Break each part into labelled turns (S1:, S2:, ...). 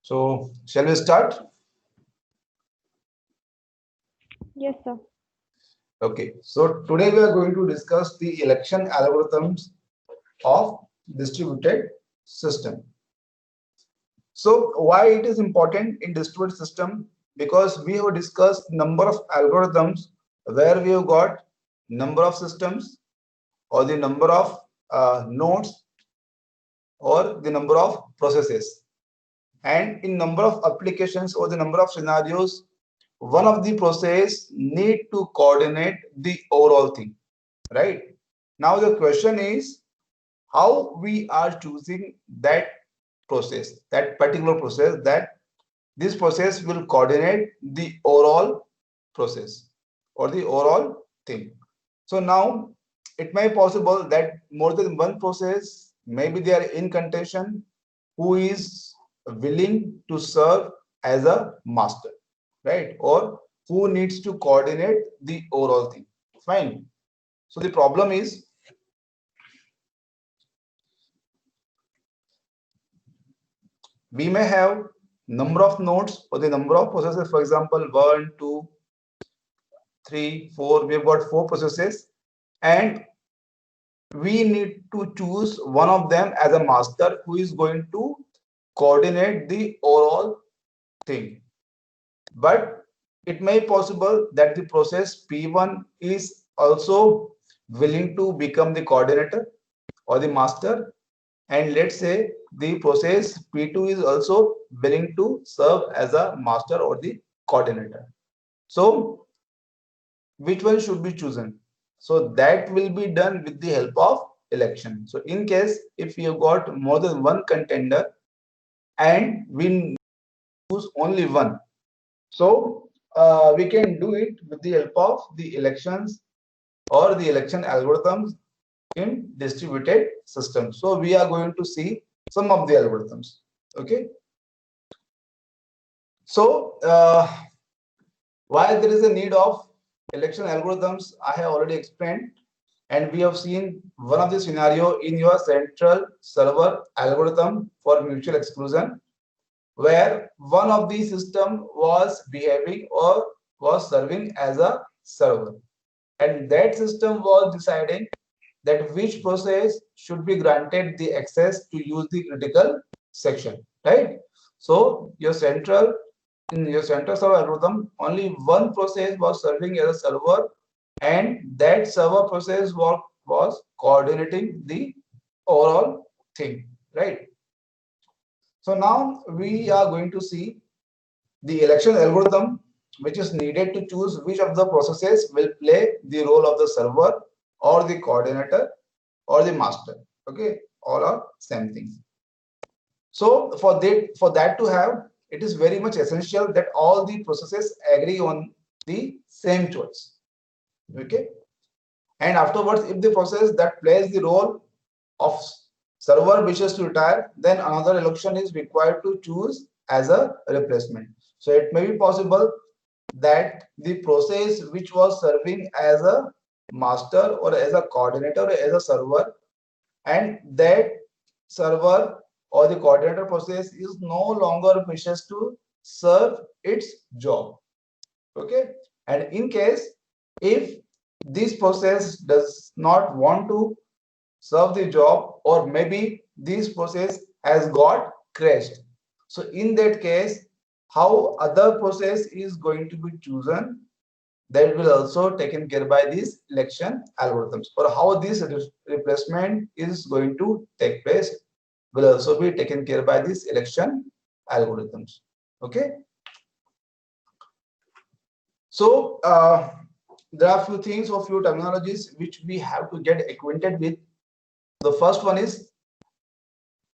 S1: So, shall we start?
S2: Yes, sir.
S1: Okay. So, today we are going to discuss the election algorithms of distributed system. So, why it is important in distributed system? Because we have discussed number of algorithms where we have got number of systems or the number of nodes or the number of processes. And in number of applications or the number of scenarios, one of the process need to coordinate the overall thing, right? Now the question is how we are choosing that process, that particular process, that this process will coordinate the overall process or the overall thing. So now it may be possible that more than one process, maybe they are in contention, who is willing to serve as a master, right? Or who needs to coordinate the overall thing. Fine. So the problem is we may have number of nodes or the number of processes, for example, 1, 2, 3, 4. We have got 4 processes, and we need to choose one of them as a master who is going to coordinate the overall thing. But it may be possible that the process P1 is also willing to become the coordinator or the master, and let's say the process P2 is also willing to serve as a master or the coordinator. So which one should be chosen? So that will be done with the help of election. So in case if you have got more than one contender and we choose only one, so we can do it with the help of the elections or the election algorithms in distributed systems. So we are going to see some of the algorithms. Okay. So why there is a need of election algorithms, I have already explained, and we have seen one of the scenario in your central server algorithm for mutual exclusion, where one of the system was behaving or was serving as a server, and that system was deciding that which process should be granted the access to use the critical section, right? So in your central server algorithm, only one process was serving as a server, and that server process was coordinating the overall thing, right? So now we are going to see the election algorithm which is needed to choose which of the processes will play the role of the server or the coordinator or the master. Okay, all are same thing. So for that to have, it is very much essential that all the processes agree on the same choice. Okay, and afterwards, if the process that plays the role of server wishes to retire, then another election is required to choose as a replacement. So it may be possible that the process which was serving as a master or as a coordinator or as a server, and that server or the coordinator process is no longer wishes to serve its job. Okay, and in case if this process does not want to serve the job, or maybe this process has got crashed, so in that case how other process is going to be chosen, that will also taken care by these election algorithms, or how this replacement is going to take place will also be taken care by these election algorithms. Okay, so there are few things or few terminologies which we have to get acquainted with. The first one is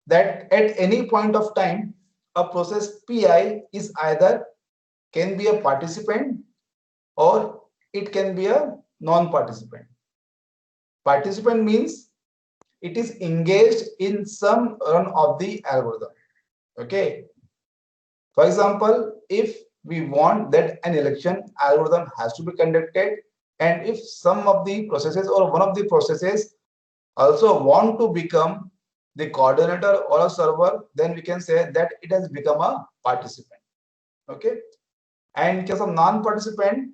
S1: that at any point of time, a process pi is either can be a participant or it can be a non-participant. Participant means it is engaged in some run of the algorithm. Okay, for example, if we want that an election algorithm has to be conducted, and if some of the processes or one of the processes also want to become the coordinator or a server, then we can say that it has become a participant. Okay. And in case of non-participant,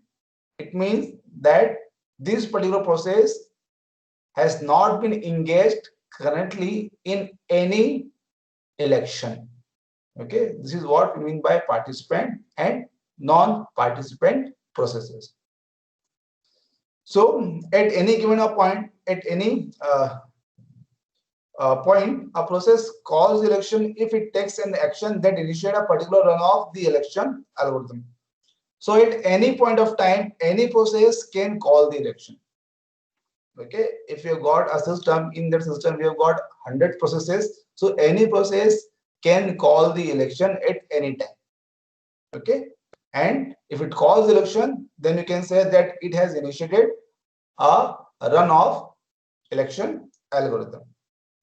S1: it means that this particular process has not been engaged currently in any election. Okay, this is what we mean by participant and non-participant processes. So at any given point, at any point, a process calls the election if it takes an action that initiates a particular run of the election algorithm. So at any point of time, any process can call the election. Okay, if you got a system, in that system we have got 100 processes, so any process can call the election at any time. Okay, and if it calls the election, then you can say that it has initiated a run of election algorithm.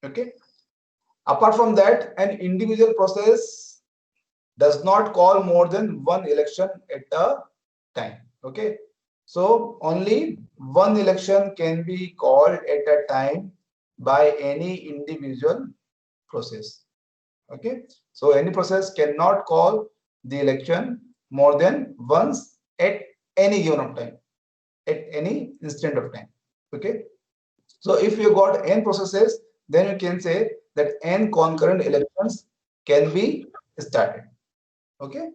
S1: Okay, apart from that, an individual process does not call more than one election at a time. Okay, so only one election can be called at a time by any individual process. Okay, so any process cannot call the election more than once at any given of time, at any instant of time. Okay, so if you got n processes, then you can say that n concurrent elections can be started. Okay,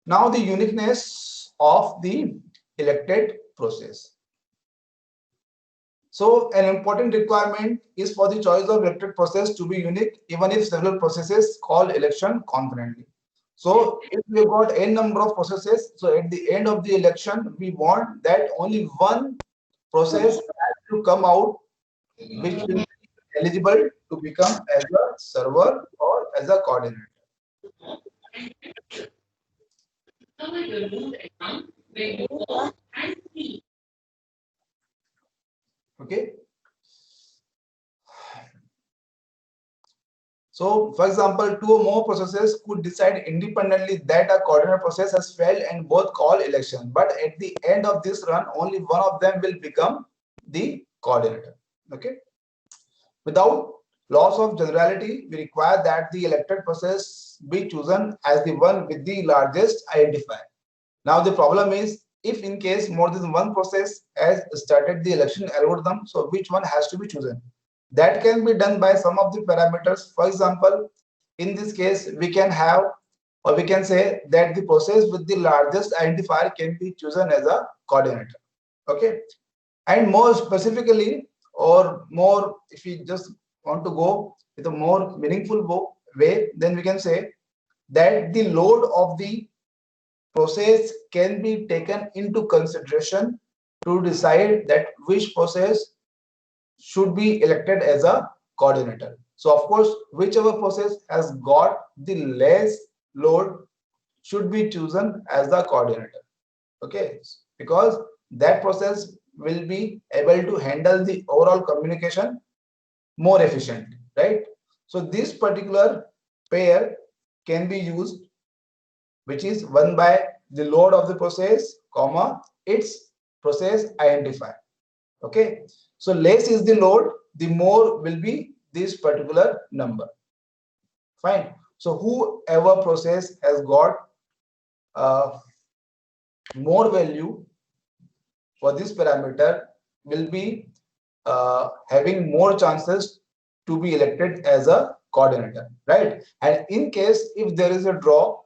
S1: now the uniqueness of the elected process. So an important requirement is for the choice of elected process to be unique, even if several processes call election concurrently. So if we got n number of processes, so at the end of the election, we want that only one process has to come out which will be eligible to become as a server or as a coordinator. Okay. So, for example, two or more processes could decide independently that a coordinator process has failed and both call election. But at the end of this run, only one of them will become the coordinator. Okay. Without loss of generality, we require that the elected process be chosen as the one with the largest identifier. Now, the problem is if in case more than one process has started the election algorithm, so which one has to be chosen? That can be done by some of the parameters. For example, in this case, we can have, or we can say that the process with the largest identifier can be chosen as a coordinator. Okay. And more specifically, or more, if we just want to go with a more meaningful way, then we can say that the load of the process can be taken into consideration to decide that which process should be elected as a coordinator. So of course, whichever process has got the less load should be chosen as the coordinator. Okay, because that process will be able to handle the overall communication more efficiently, right? So this particular pair can be used, which is 1 by the load of the process, comma, its process identifier. Okay, so less is the load, the more will be this particular number. Fine. So whoever process has got more value for this parameter will be having more chances to be elected as a coordinator, right? And in case if there is a draw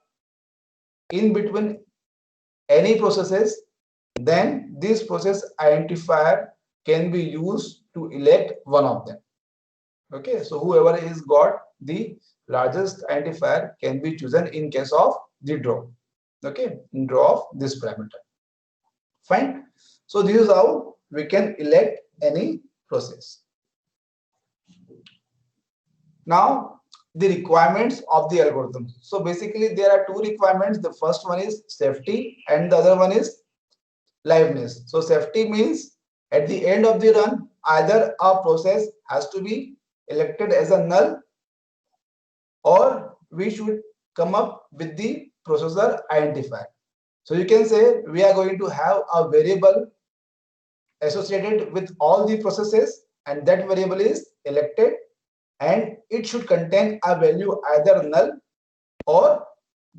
S1: in between any processes, then this process identifier can be used to elect one of them. Okay, so whoever is got the largest identifier can be chosen in case of the draw. Okay, in draw of this parameter. Fine. So this is how we can elect any process. Now the requirements of the algorithm. So basically there are two requirements. The first one is safety and the other one is liveness. So safety means at the end of the run, either a process has to be elected as a null or we should come up with the processor identifier. So you can say we are going to have a variable associated with all the processes and that variable is elected, and it should contain a value either null or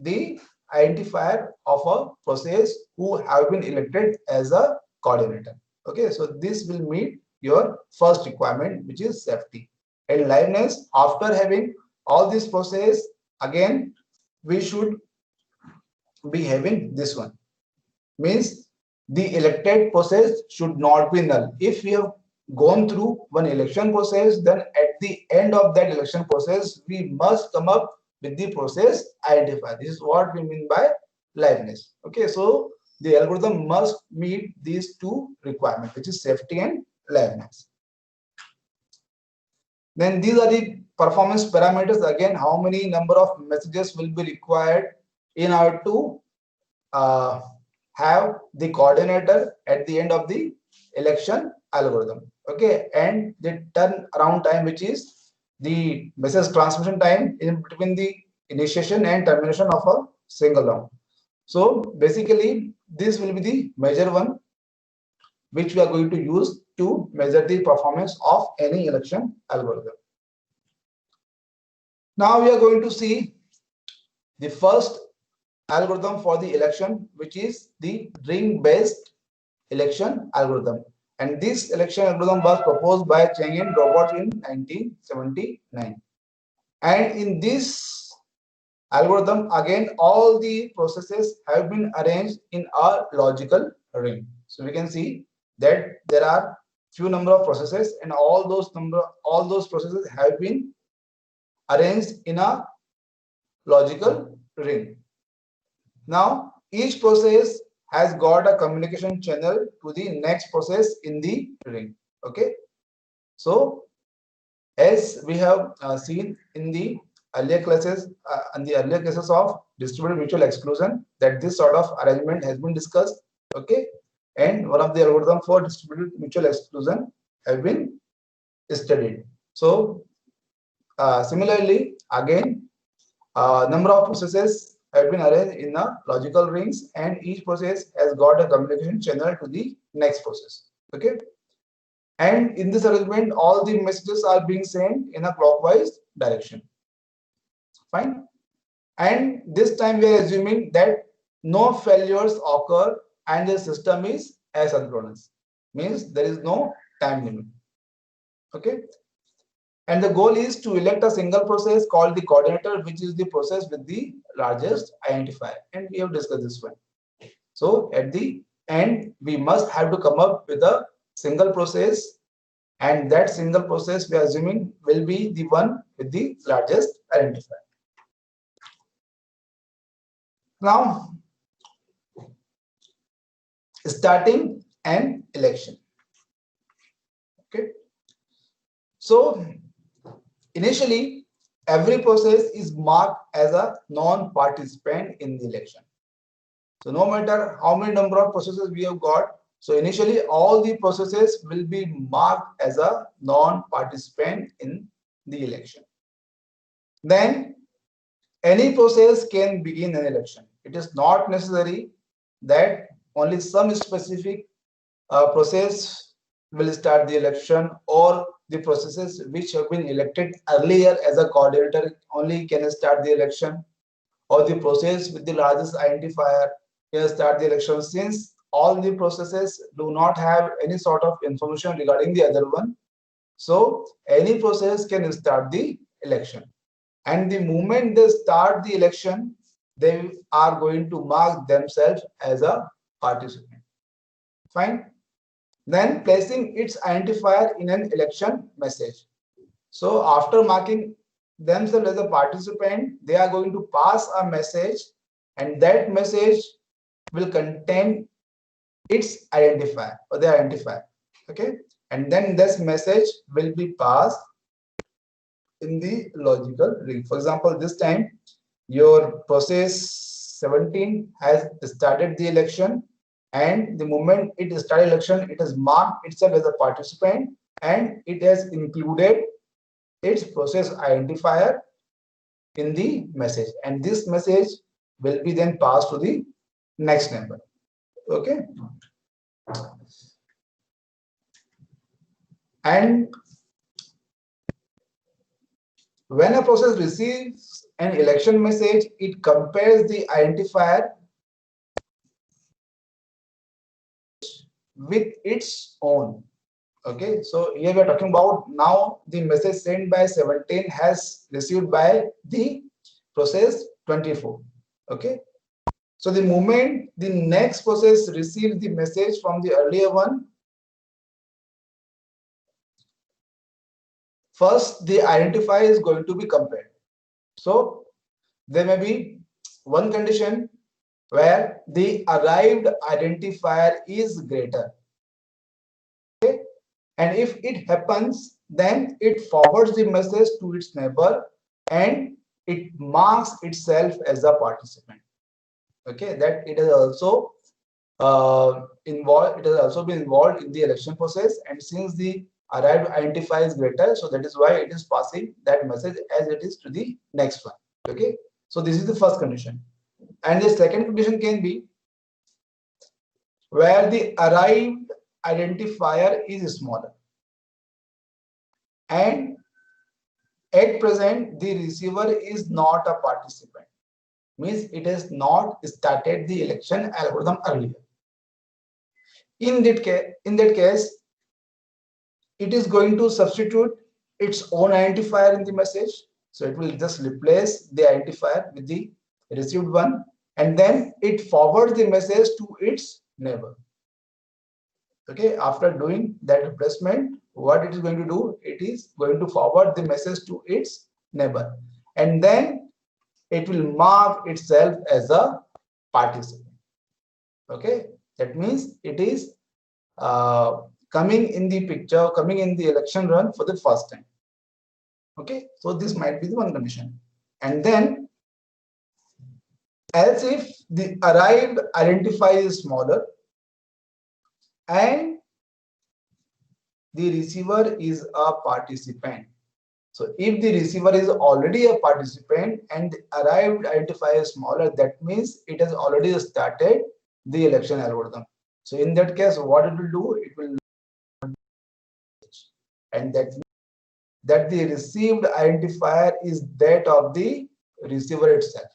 S1: the identifier of a process who have been elected as a coordinator. Okay, so this will meet your first requirement, which is safety. And liveness, after having all this process, again we should be having this one, means the elected process should not be null. If we have gone through one election process, then at the end of that election process we must come up with the process identifier. This is what we mean by liveness. Okay, so the algorithm must meet these two requirements, which is safety and liveness. Then these are the performance parameters. Again, how many number of messages will be required in order to have the coordinator at the end of the election algorithm. Okay, and the turnaround time, which is the message transmission time in between the initiation and termination of a single round. So basically this will be the measure one which we are going to use to measure the performance of any election algorithm. Now we are going to see the first algorithm for the election, which is the ring-based election algorithm. And this election algorithm was proposed by Cheng and Roberts in 1979. And in this algorithm, again, all the processes have been arranged in a logical ring. So we can see that there are few number of processes, and all those processes have been arranged in a logical ring. Now each process has got a communication channel to the next process in the ring. Okay, so as we have seen in the earlier classes, cases of distributed mutual exclusion, that this sort of arrangement has been discussed. Okay, and one of the algorithm for distributed mutual exclusion have been studied. So similarly, again, number of processes have been arranged in a logical rings, and each process has got a communication channel to the next process. Okay, and in this arrangement all the messages are being sent in a clockwise direction. Fine. And this time we are assuming that no failures occur and the system is asynchronous, means there is no time limit. Okay, and the goal is to elect a single process called the coordinator, which is the process with the largest identifier, and we have discussed this one. So at the end we must have to come up with a single process, and that single process we are assuming will be the one with the largest identifier. Now starting an election. Okay, so initially every process is marked as a non-participant in the election. So no matter how many number of processes we have got, so initially all the processes will be marked as a non-participant in the election. Then any process can begin an election. It is not necessary that only some specific process will start the election, or the processes which have been elected earlier as a coordinator only can start the election, or the process with the largest identifier can start the election, since all the processes do not have any sort of information regarding the other one. So any process can start the election, and the moment they start the election, they are going to mark themselves as a participant. Fine. Then placing its identifier in an election message. So after marking themselves as a participant, they are going to pass a message, and that message will contain its identifier or the identifier. Okay, and then this message will be passed in the logical ring. For example, this time your process 17 has started the election, and the moment it started election, it has marked itself as a participant, and it has included its process identifier in the message, and this message will be then passed to the next number. Okay, And when a process receives an election message, it compares the identifier with its own. Okay, so here we are talking about now the message sent by 17 has received by the process 24. Okay, so the moment the next process receives the message from the earlier one, first the identifier is going to be compared. So there may be one condition where the arrived identifier is greater. Okay, and if it happens, then it forwards the message to its neighbor and it marks itself as a participant. Okay, that it is also involved. It has also been involved in the election process, and since the arrived identifier is greater, so that is why it is passing that message as it is to the next one. Okay, so this is the first condition, and the second condition can be where the arrived identifier is smaller, and at present the receiver is not a participant, means it has not started the election algorithm earlier. In that case, it is going to substitute its own identifier in the message. So it will just replace the identifier with the received one, and then it forwards the message to its neighbor. Okay, after doing that replacement, what it is going to do, it is going to forward the message to its neighbor, and then it will mark itself as a participant. Okay, that means it is coming in the picture, coming in the election run for the first time. Okay, so this might be the one condition. And then else if the arrived identifier is smaller and the receiver is a participant. So if the receiver is already a participant and the arrived identifier is smaller, that means it has already started the election algorithm. So in that case, what it will do, it will, and that the received identifier is that of the receiver itself.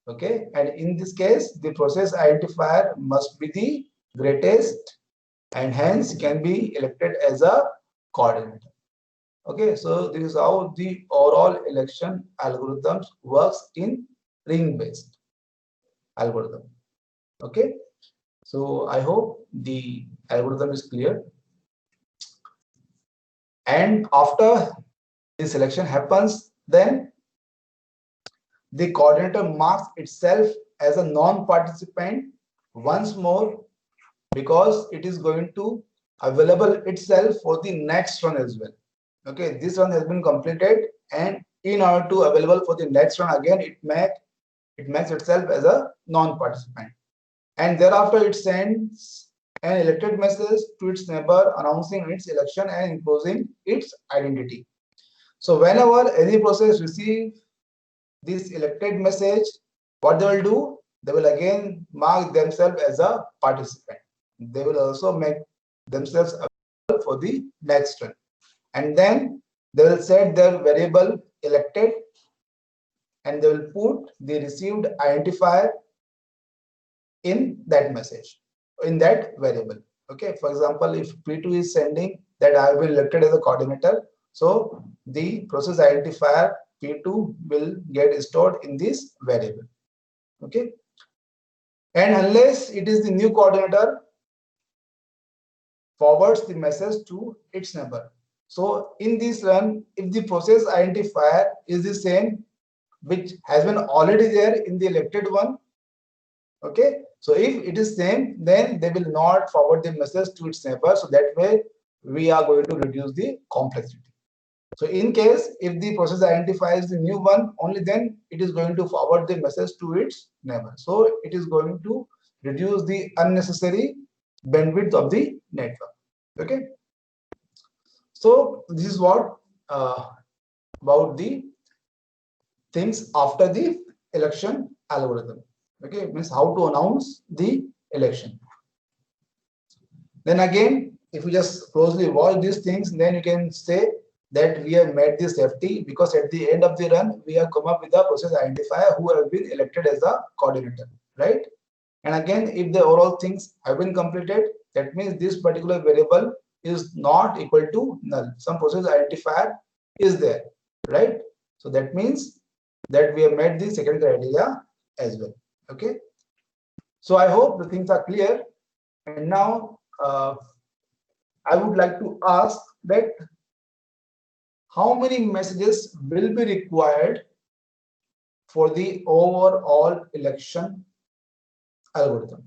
S1: Okay, and in this case, the process identifier must be the greatest and hence can be elected as a coordinator. Okay, so this is how the overall election algorithms works in ring-based algorithm. Okay, so I hope the algorithm is clear. And after the selection happens, then the coordinator marks itself as a non-participant once more because it is going to available itself for the next run as well. Okay, this run has been completed, and in order to available for the next run again, it makes itself as a non-participant, and thereafter it sends an elected message to its neighbor announcing its election and imposing its identity. So whenever any process receives this elected message, what they will do, they will again mark themselves as a participant. They will also make themselves available for the next run, and then they will set their variable elected and they will put the received identifier in that message, in that variable. Okay, for example, if P2 is sending that I have been elected as a coordinator, so the process identifier P2 will get stored in this variable. Okay, and unless it is the new coordinator forwards the message to its neighbor. So in this run, if the process identifier is the same which has been already there in the elected one, okay, so if it is same, then they will not forward the message to its neighbor. So that way we are going to reduce the complexity. So in case if the process identifies the new one, only then it is going to forward the message to its neighbor. So it is going to reduce the unnecessary bandwidth of the network. Okay, so this is what about the things after the election algorithm. Okay, means how to announce the election. Then again, if you just closely watch these things, then you can say that we have met the safety, because at the end of the run, we have come up with a process identifier who have been elected as a coordinator, right? And again, if the overall things have been completed, that means this particular variable is not equal to null. Some process identifier is there, right? So that means that we have met the second criteria as well. Okay. So I hope the things are clear. And now I would like to ask that how many messages will be required for the overall election algorithm?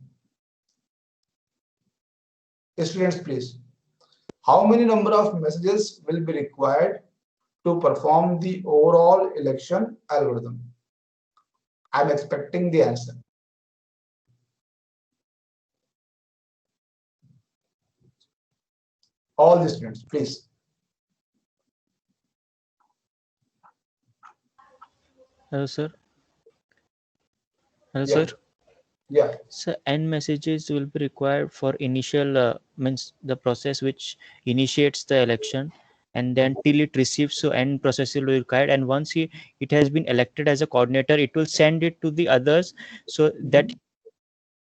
S1: Students, please. How many number of messages will be required to perform the overall election algorithm? I'm expecting the answer. All the students, please.
S3: Hello, sir. Hello,
S1: Yeah.
S3: sir.
S1: Yeah.
S3: So n messages will be required for initial means the process which initiates the election, and then till it receives, so n process will be required, and once it has been elected as a coordinator, it will send it to the others, so that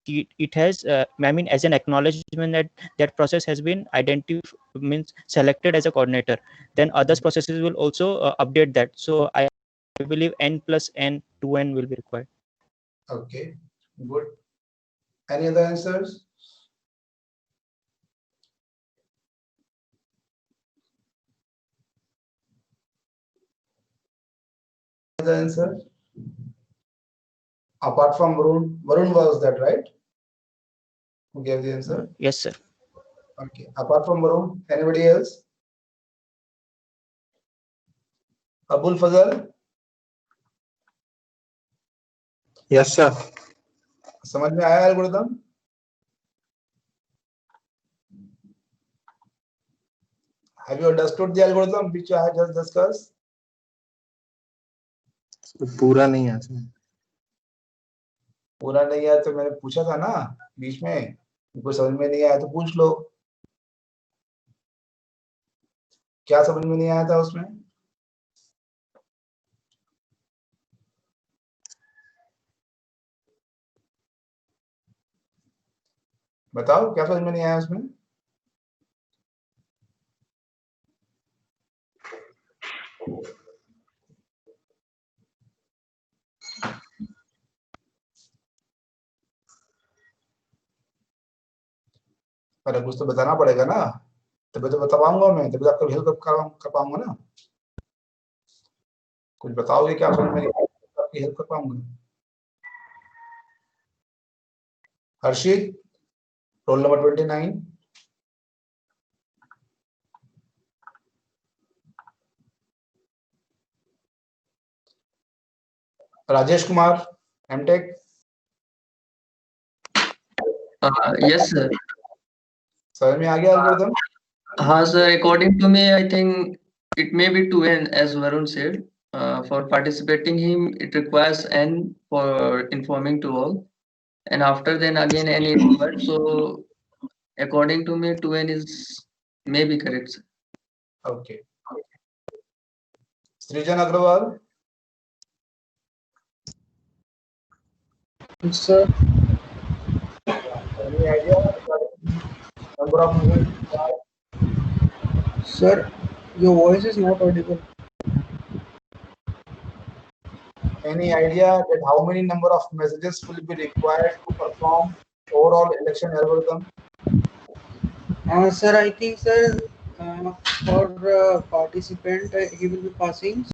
S3: it has I mean, as an acknowledgement that that process has been identified, means selected as a coordinator, then others processes will also update that. So I believe n plus n 2n will be required.
S1: Okay, good. Any other answers? Other answer? Apart from Varun, Varun was that right? Who gave the answer?
S3: Yes, sir.
S1: Okay. Apart from Varun, anybody else? Abul Fazal?
S4: Yes, sir.
S1: समझ में आया algorithm? Have you understood the algorithm which I have just discussed?
S4: पूरा नहीं है sir.
S1: पूरा नहीं आया तो मैंने पूछा था ना बीच में, कोई समझ में नहीं आया तो पूछ लो. क्या समझ में नहीं आया था उसमें? बताओ क्या समझ में नहीं आया उसमें? अरे कुछ तो बताना पड़ेगा ना, तभी तो बता पाऊंगा मैं, तभी तो आपको हेल्प कर पाऊंगा ना. कुछ बताओगे क्या समझ में नहीं आया, आपकी हेल्प कर पाऊंगा. Harshit, roll number 29. Rajesh Kumar, MTech.
S5: Yes, sir.
S1: समझ में आ गया एल्गोरिथम?
S5: हाँ, sir. According to me, I think it may be 2n, as Varun said. For participating him, it requires n for informing to all, and after then again n is required. So, according to me, 2n is maybe correct, sir.
S1: Okay. Srijan Agrawal.
S6: Sir,
S1: Any idea number of messages?
S6: sir, your voice is not audible.
S1: Any idea that how many number of messages will be required to perform overall election algorithm?
S6: Sir, I think, sir, for participant, he will be passing,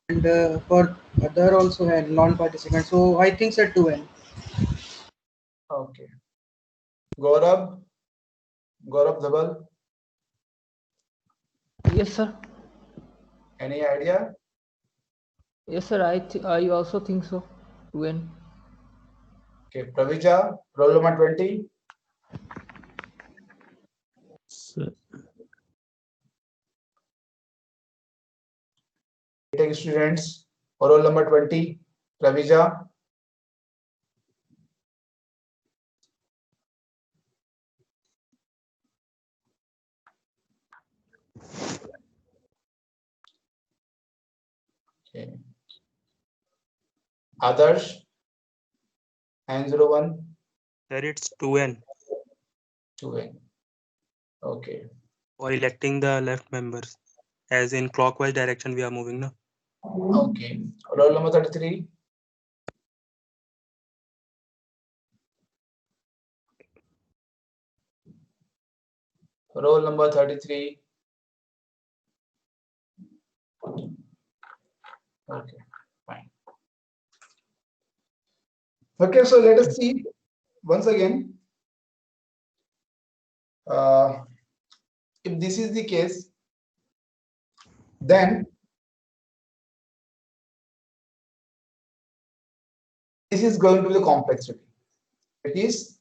S6: and for other also and non-participant. So I think, sir, 2n.
S1: Okay. Gaurav Dhabal.
S7: Yes, sir.
S1: Any idea?
S7: Yes, sir. I also think so. 2n.
S1: Okay. Pravija, roll number 20.
S3: So,
S1: Take students, roll number 20. Pravija. Okay. Others? N01,
S8: Sir, it's 2N
S1: 2N. Okay.
S8: for electing the left members. As in clockwise direction we are moving now.
S1: Okay. Roll number 33. Roll number 33. Okay, fine. Okay, so let us see once again. If this is the case, then this is going to be the complexity. It is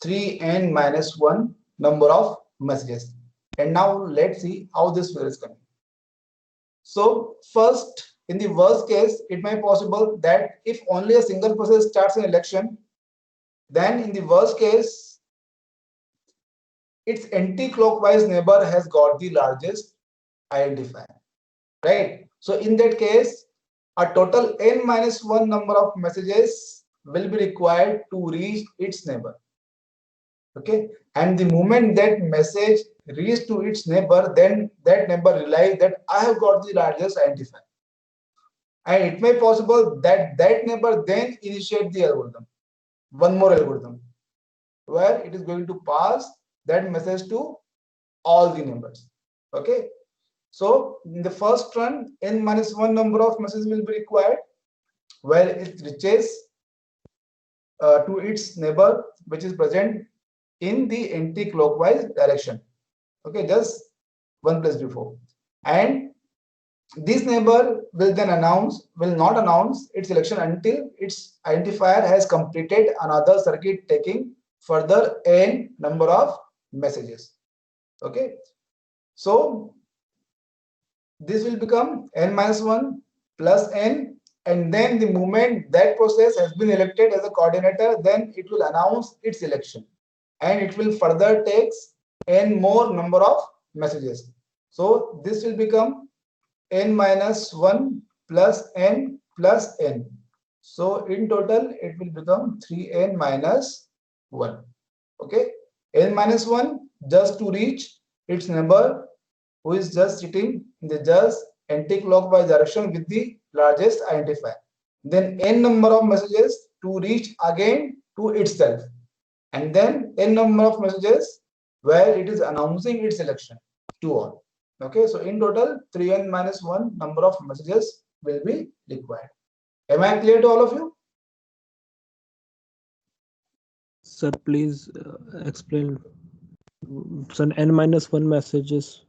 S1: 3n minus 1 number of messages. And now let's see how this figure is coming. So first, in the worst case, it may be possible that if only a single process starts an election, then in the worst case, its anti-clockwise neighbor has got the largest identifier, right? So in that case, a total n minus 1 number of messages will be required to reach its neighbor. Okay, and the moment that message reaches to its neighbor, then that neighbor realizes that I have got the largest identifier. And it may be possible that that neighbor then initiate the algorithm, one more algorithm, where it is going to pass that message to all the neighbors. Okay, so in the first run, n minus 1 number of messages will be required, where it reaches to its neighbor, which is present in the anti-clockwise direction. Okay, just one place before. And this neighbor will then not announce its selection until its identifier has completed another circuit taking further n number of messages. Okay, so this will become n minus 1 plus n, and then the moment that process has been elected as a coordinator, then it will announce its election, and it will further takes n more number of messages. So this will become n minus 1 plus n plus n. So in total, it will become 3n minus 1. Okay, n minus 1 just to reach its neighbor who is just sitting in the just anti-clockwise direction with the largest identifier. Then n number of messages to reach again to itself, and then n number of messages where it is announcing its selection to all. Okay, so in total 3n minus 1 number of messages will be required. Am I clear to all of you?
S9: Sir, please explain. Sir, n minus 1 messages.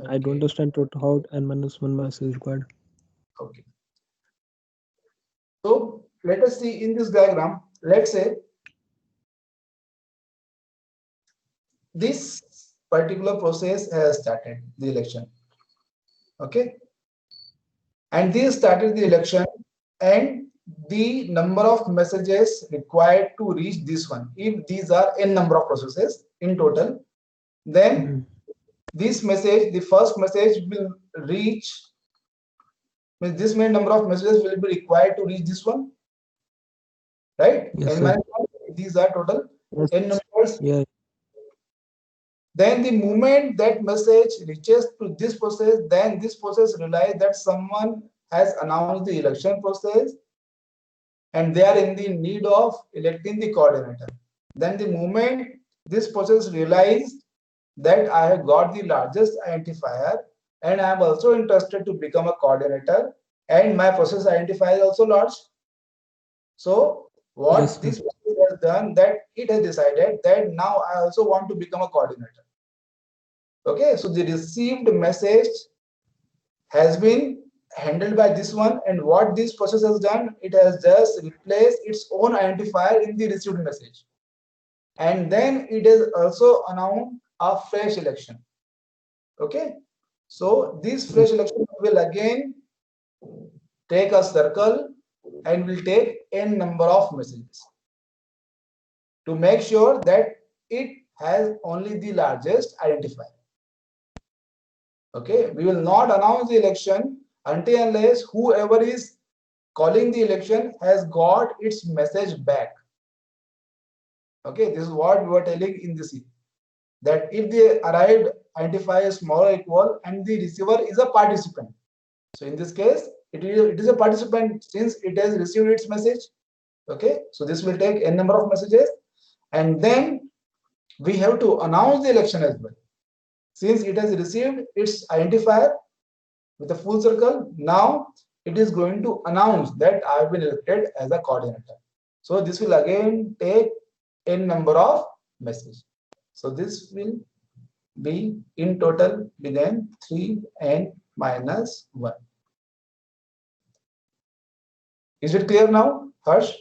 S9: I don't understand how n minus 1 message is required.
S1: Okay. So let us see in this diagram. Let's say this particular process has started the election. Okay, and this started the election, and the number of messages required to reach this one, if these are n number of processes in total, then this message, the first message will reach, this many number of messages will be required to reach this one, right?
S9: Yes,
S1: n
S9: sir.
S1: minus 1, these are total
S9: Yes.
S1: n numbers.
S9: Yeah.
S1: Then the moment that message reaches to this process, then this process realizes that someone has announced the election process and they are in the need of electing the coordinator. Then the moment this process realized that I have got the largest identifier and I am also interested to become a coordinator and my process identifier is also large. So what
S9: Yes,
S1: this process has done, that it has decided that now I also want to become a coordinator. Okay, so the received message has been handled by this one, and what this process has done, it has just replaced its own identifier in the received message, and then it has also announced a fresh election. Okay, so this fresh election will again take a circle and will take n number of messages to make sure that it has only the largest identifier. Okay, we will not announce the election until unless whoever is calling the election has got its message back. Okay, this is what we were telling in this, that if the arrived identify a smaller equal and the receiver is a participant. So in this case, it is a participant since it has received its message. Okay, so this will take n number of messages, and then we have to announce the election as well. Since it has received its identifier with a full circle, now it is going to announce that I have been elected as a coordinator. So this will again take n number of messages. So this will be in total be then 3n minus 1. Is it clear now, Harsh?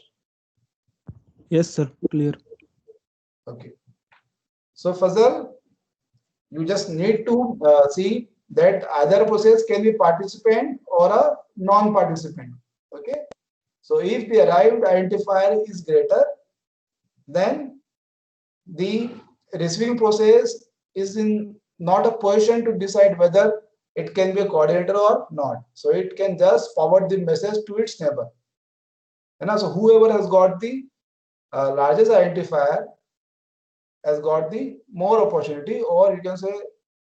S9: Yes, sir. Clear.
S1: Okay. So Fazal, you just need to see that either process can be participant or a non-participant. Okay. So if the arrived identifier is greater, then the receiving process is in not a position to decide whether it can be a coordinator or not. So it can just forward the message to its neighbor. And also whoever has got the largest identifier has got the more opportunity, or you can say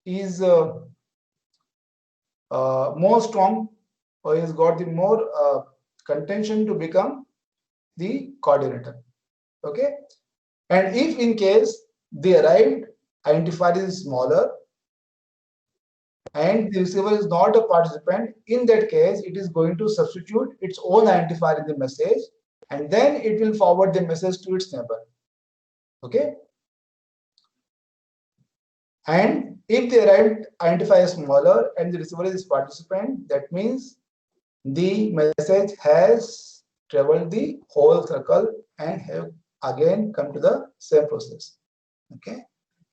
S1: is more strong, or has got the more contention to become the coordinator. Okay. And if in case the arrived identifier is smaller and the receiver is not a participant, in that case it is going to substitute its own identifier in the message, and then it will forward the message to its neighbor. Okay. And if the arrived identifier is smaller and the receiver is participant, that means the message has traveled the whole circle and have again come to the same process. Okay.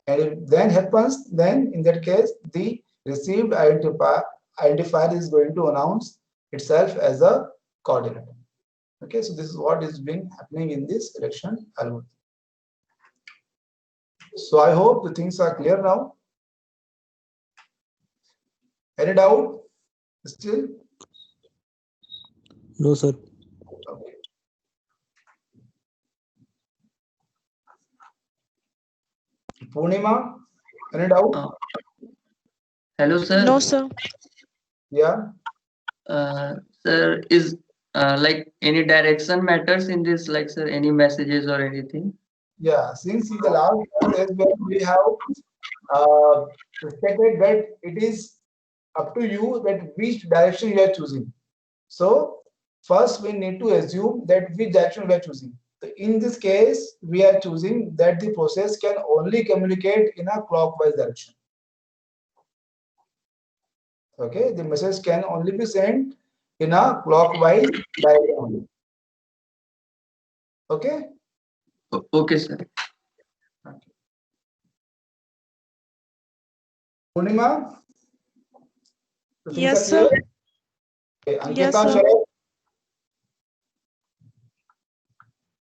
S1: And if then happens, then in that case, the received identifier is going to announce itself as a coordinator. Okay, so this is what is being happening in this election algorithm. So I hope the things are clear now. Any doubt still?
S9: No, sir.
S1: Okay. Purnima, any doubt?
S5: Hello, sir.
S2: No, sir.
S1: Yeah.
S5: Sir, is like any direction matters in this, like, sir, any messages or anything?
S1: Yeah, since in the last class as well, we have stated that it is up to you that which direction you are choosing. So first we need to assume that which direction we are choosing. So in this case, we are choosing that the process can only communicate in a clockwise direction. Okay, the message can only be sent in a clockwise direction. Okay.
S5: Okay, sir.
S1: Purnima? the things
S2: Yes,
S1: are clear?
S2: sir.
S1: Okay,
S2: Yes,
S1: Ankita,
S2: sir.
S1: Sharad?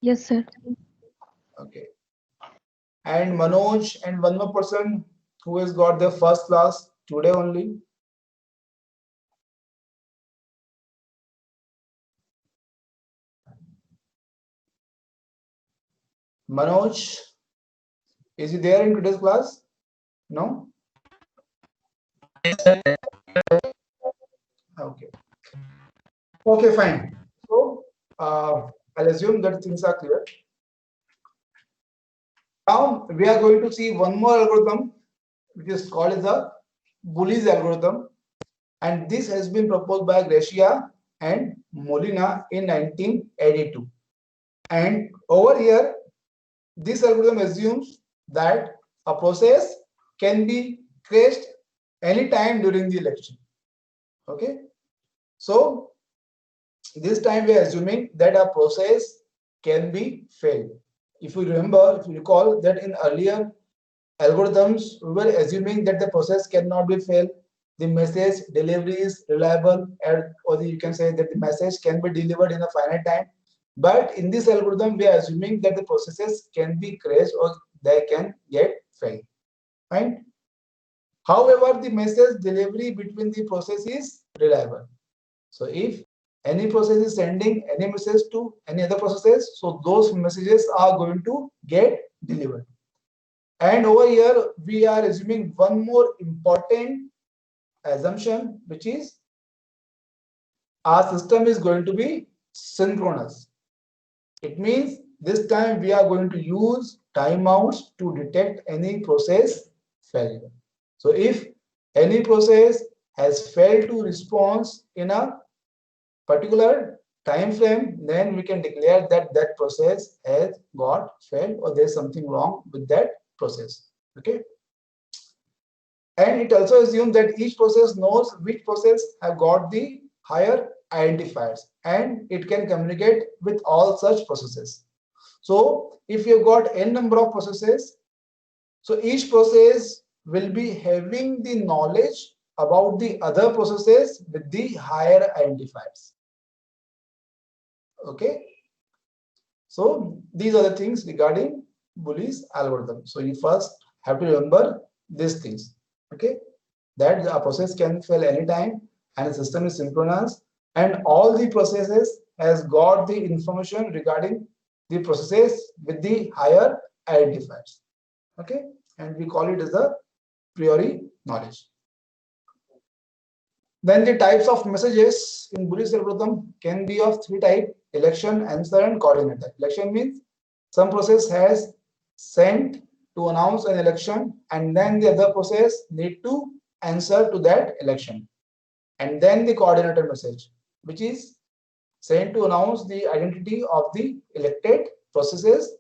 S2: Yes, sir.
S1: Okay. And Manoj and one more person who has got their first class today only. Manoj, is he there in today's class? No? Okay. Okay, fine. So I'll assume that things are clear. Now we are going to see one more algorithm, which is called as the Bully's algorithm, and this has been proposed by Gracia and Molina in 1982. And over here, this algorithm assumes that a process can be crashed anytime during the election. Okay, so this time we are assuming that a process can be failed. If you remember, if you recall that in earlier algorithms, we were assuming that the process cannot be failed. The message delivery is reliable, or you can say that the message can be delivered in a finite time. But in this algorithm, we are assuming that the processes can be crashed or they can get failed. Right? However, the message delivery between the processes reliable. So if any process is sending any message to any other processes, so those messages are going to get delivered. And over here, we are assuming one more important assumption, which is our system is going to be synchronous. It means this time we are going to use timeouts to detect any process failure. So if any process has failed to respond in a particular time frame, then we can declare that that process has got failed or there's something wrong with that process. Okay. And it also assumes that each process knows which process have got the higher identifiers and it can communicate with all such processes. So if you've got n number of processes, so each process will be having the knowledge about the other processes with the higher identifiers. Okay. So these are the things regarding Bully's algorithm. So you first have to remember these things. Okay. That a process can fail anytime and the system is synchronous and all the processes has got the information regarding the processes with the higher identifiers. Okay. And we call it as a priori knowledge. Then the types of messages in Bully's algorithm can be of three types: election, answer, and coordinator. Election means some process has sent to announce an election, and then the other process need to answer to that election. And then the coordinator message, which is sent to announce the identity of the elected processes,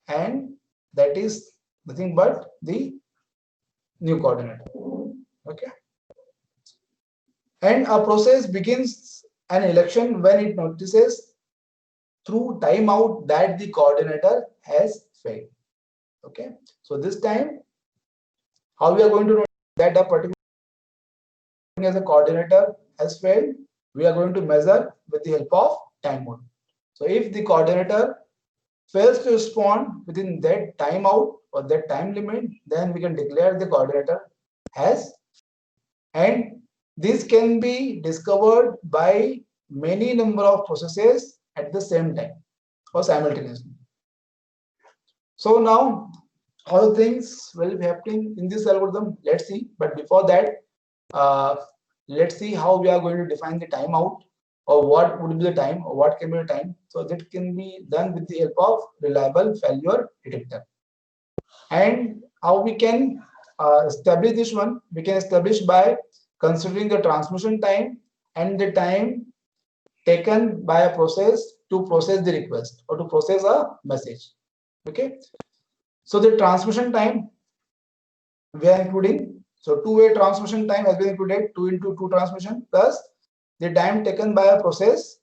S1: and that is nothing but the new coordinator. Okay. And a process begins an election when it notices through timeout that the coordinator has failed. Okay. So this time, how we are going to know that a particular as a coordinator has failed? We are going to measure with the help of time mode. So if the coordinator fails to respond within that timeout or that time limit, then we can declare the coordinator has. And this can be discovered by many number of processes at the same time or simultaneously. So now all things will be happening in this algorithm. Let's see. But before that, let's see how we are going to define the timeout or what would be the time or what can be the time. So that can be done with the help of reliable failure detector. And how we can establish this one? We can establish by considering the transmission time and the time taken by a process to process the request or to process a message. Okay. So the transmission time we are including. So two-way transmission time has been included, 2 into 2 transmission plus the time taken by a process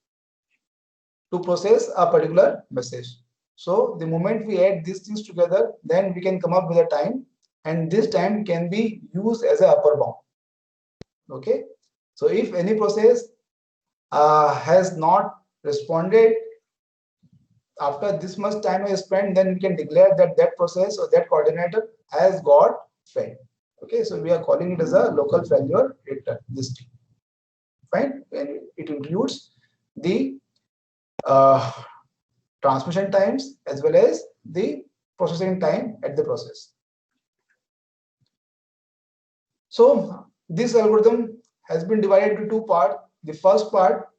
S1: to process a particular message. So the moment we add these things together, then we can come up with a time, and this time can be used as an upper bound. Okay. So if any process has not responded after this much time is spent, then we can declare that that process or that coordinator has got failed. Okay, so we are calling it as a local failure detector, this thing. Fine, and it includes the transmission times as well as the processing time at the process. So this algorithm has been divided into two parts. The first part,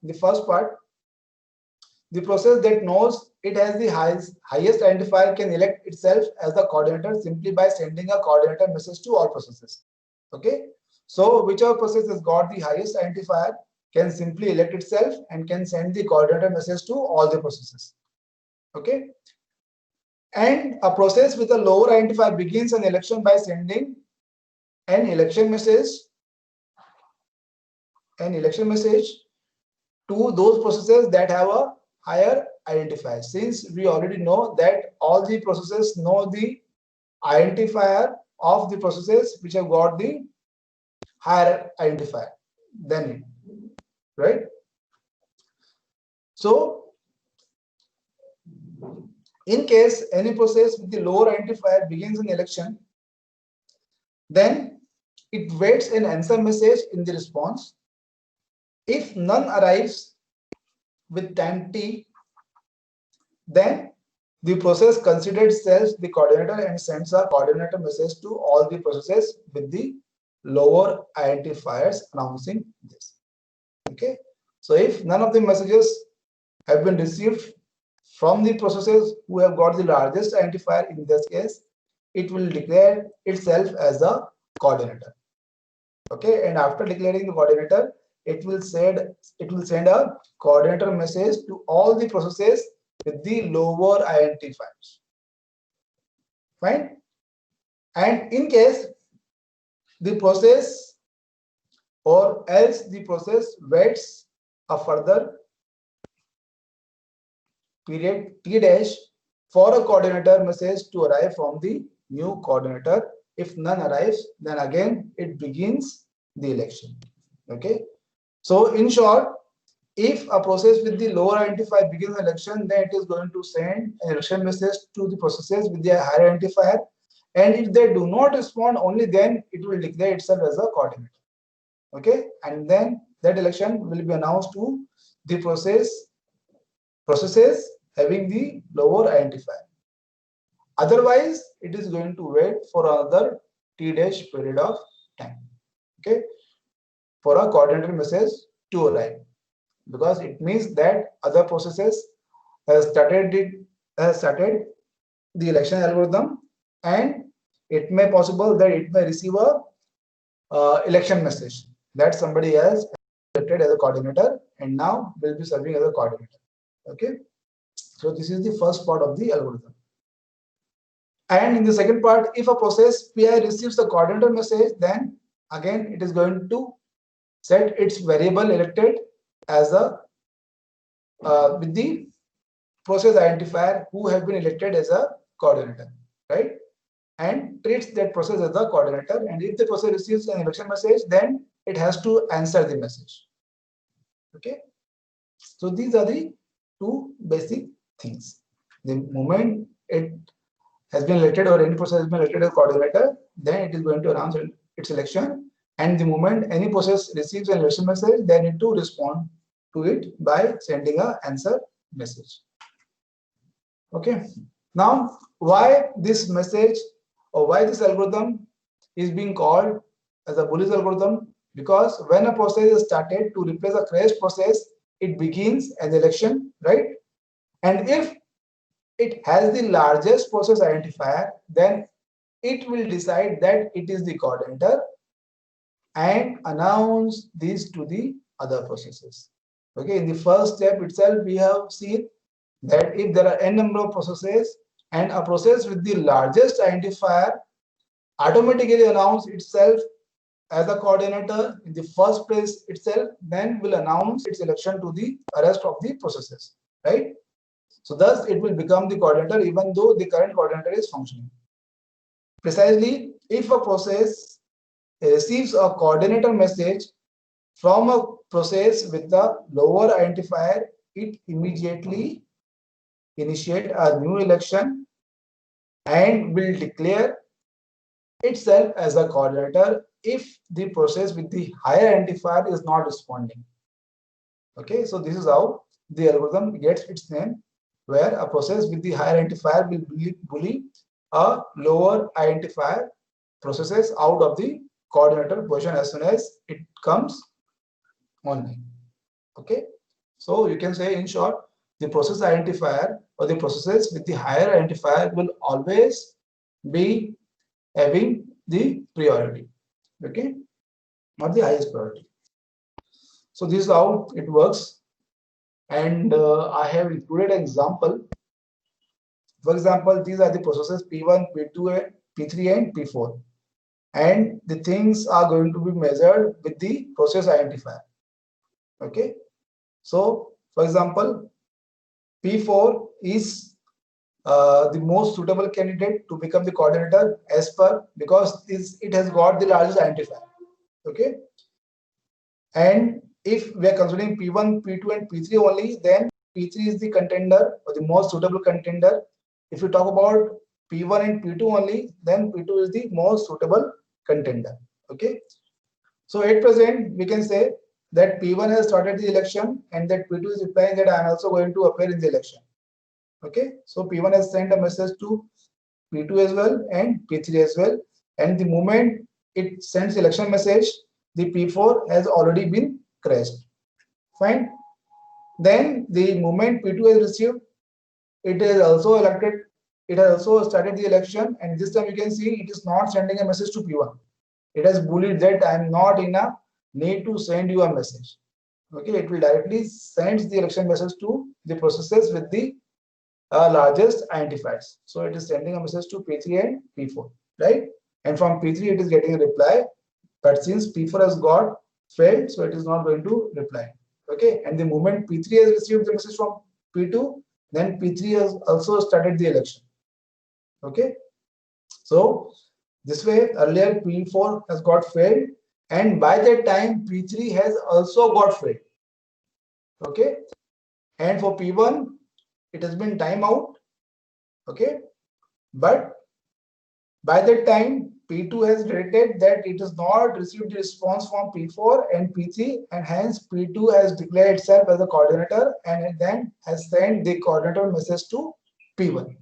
S1: the process that knows it has the highest identifier can elect itself as the coordinator simply by sending a coordinator message to all processes. Okay. So whichever process has got the highest identifier can simply elect itself and can send the coordinator message to all the processes. Okay. And a process with a lower identifier begins an election by sending an election message to those processes that have a higher identifier. Since we already know that all the processes know the identifier of the processes which have got the higher identifier than it, right? So in case any process with the lower identifier begins an election, then it waits an answer message in the response, If none arrives with time t, then the process considers itself the coordinator and sends a coordinator message to all the processes with the lower identifiers announcing this. Okay, so if none of the messages have been received from the processes who have got the largest identifier, in this case, it will declare itself as a coordinator. Okay, and after declaring the coordinator, it will send a coordinator message to all the processes with the lower identifiers. Fine. And in case the process or else the process waits a further period t dash for a coordinator message to arrive from the new coordinator. If none arrives, then again it begins the election. Okay. So in short, if a process with the lower identifier begins an election, then it is going to send an election message to the processes with the higher identifier. And if they do not respond, only then it will declare itself as a coordinator. Okay, and then that election will be announced to the processes having the lower identifier. Otherwise, it is going to wait for another t dash period of time. Okay, for a coordinator message to arrive, because it means that other processes has started the election algorithm, and it may possible that it may receive a election message that somebody has elected as a coordinator and now will be serving as a coordinator. Okay, so this is the first part of the algorithm. And in the second part, if a process PI receives the coordinator message, then again it is going to set its variable elected as a with the process identifier who have been elected as a coordinator, right? And treats that process as the coordinator. And if the process receives an election message, then it has to answer the message. Okay, so these are the two basic things. The moment it has been elected or any process has been elected as coordinator, then it is going to announce its election. And the moment any process receives an election message, they need to respond to it by sending an answer message. Okay, now why this message or why this algorithm is being called as a Bullish algorithm? Because when a process is started to replace a crashed process, it begins an election, right? And if it has the largest process identifier, then it will decide that it is the coordinator and announce this to the other processes. Okay, in the first step itself, we have seen that if there are n number of processes and a process with the largest identifier automatically announce itself as a coordinator in the first place itself, then will announce its election to the rest of the processes, right? So thus it will become the coordinator even though the current coordinator is functioning. Precisely, if a process receives a coordinator message from a process with the lower identifier, it immediately initiate a new election and will declare itself as a coordinator if the process with the higher identifier is not responding. Okay, so this is how the algorithm gets its name, where a process with the higher identifier will bully a lower identifier processes out of the coordinator position as soon as it comes online. Okay, so you can say in short, the process identifier or the processes with the higher identifier will always be having the priority, okay, not the highest priority. So this is how it works, and I have included an example. For example, these are the processes P1, P2, P3, and P4, and the things are going to be measured with the process identifier. Okay, so for example, P4 is the most suitable candidate to become the coordinator as per, because it has got the largest identifier. Okay, and if we are considering P1, P2, and P3 only, then P3 is the contender or the most suitable contender. If you talk about P1 and P2 only, then P2 is the most suitable contender. Okay, so at present we can say that P1 has started the election and that P2 is replying that I am also going to appear in the election. Okay, so P1 has sent a message to P2 as well and P3 as well, and the moment it sends election message, the P4 has already been crashed. Fine. Then the moment P2 has received, it is also elected, it has also started the election, and this time you can see it is not sending a message to P1. It has bullied that I am not in a need to send you a message. Okay, it will directly send the election message to the processes with the largest identifiers. So it is sending a message to P3 and P4, right? And from P3 it is getting a reply, but since P4 has got failed, so it is not going to reply. Okay, and the moment P3 has received the message from P2, then P3 has also started the election. Okay, so this way earlier P4 has got failed, and by that time P3 has also got failed. Okay, and for P1 it has been timeout. Okay, but by that time P2 has detected that it has not received the response from P4 and P3, and hence P2 has declared itself as a coordinator and then has sent the coordinator message to P1.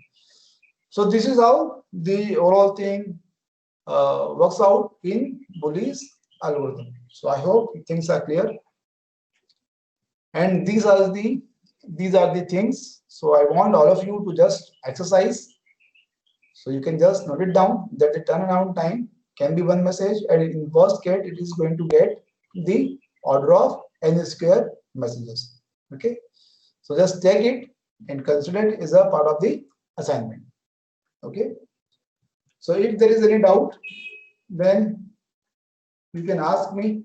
S1: So this is how the overall thing works out in Bully's algorithm. So I hope things are clear. And these are the things. So I want all of you to just exercise. So you can just note it down that the turnaround time can be one message, and in worst case it is going to get the order of n square messages. Okay, so just take it and consider it as a part of the assignment. Okay, so if there is any doubt, then you can ask me.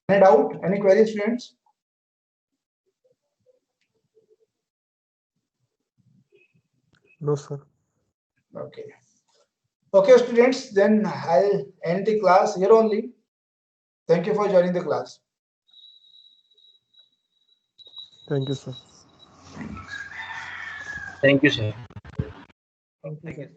S1: Any doubt, any queries, students?
S9: No, sir.
S1: Okay. Okay, students, then I'll end the class here only. Thank you for joining the class.
S9: Thank you, sir.
S10: Thank you, sir.
S6: Thank you, sir.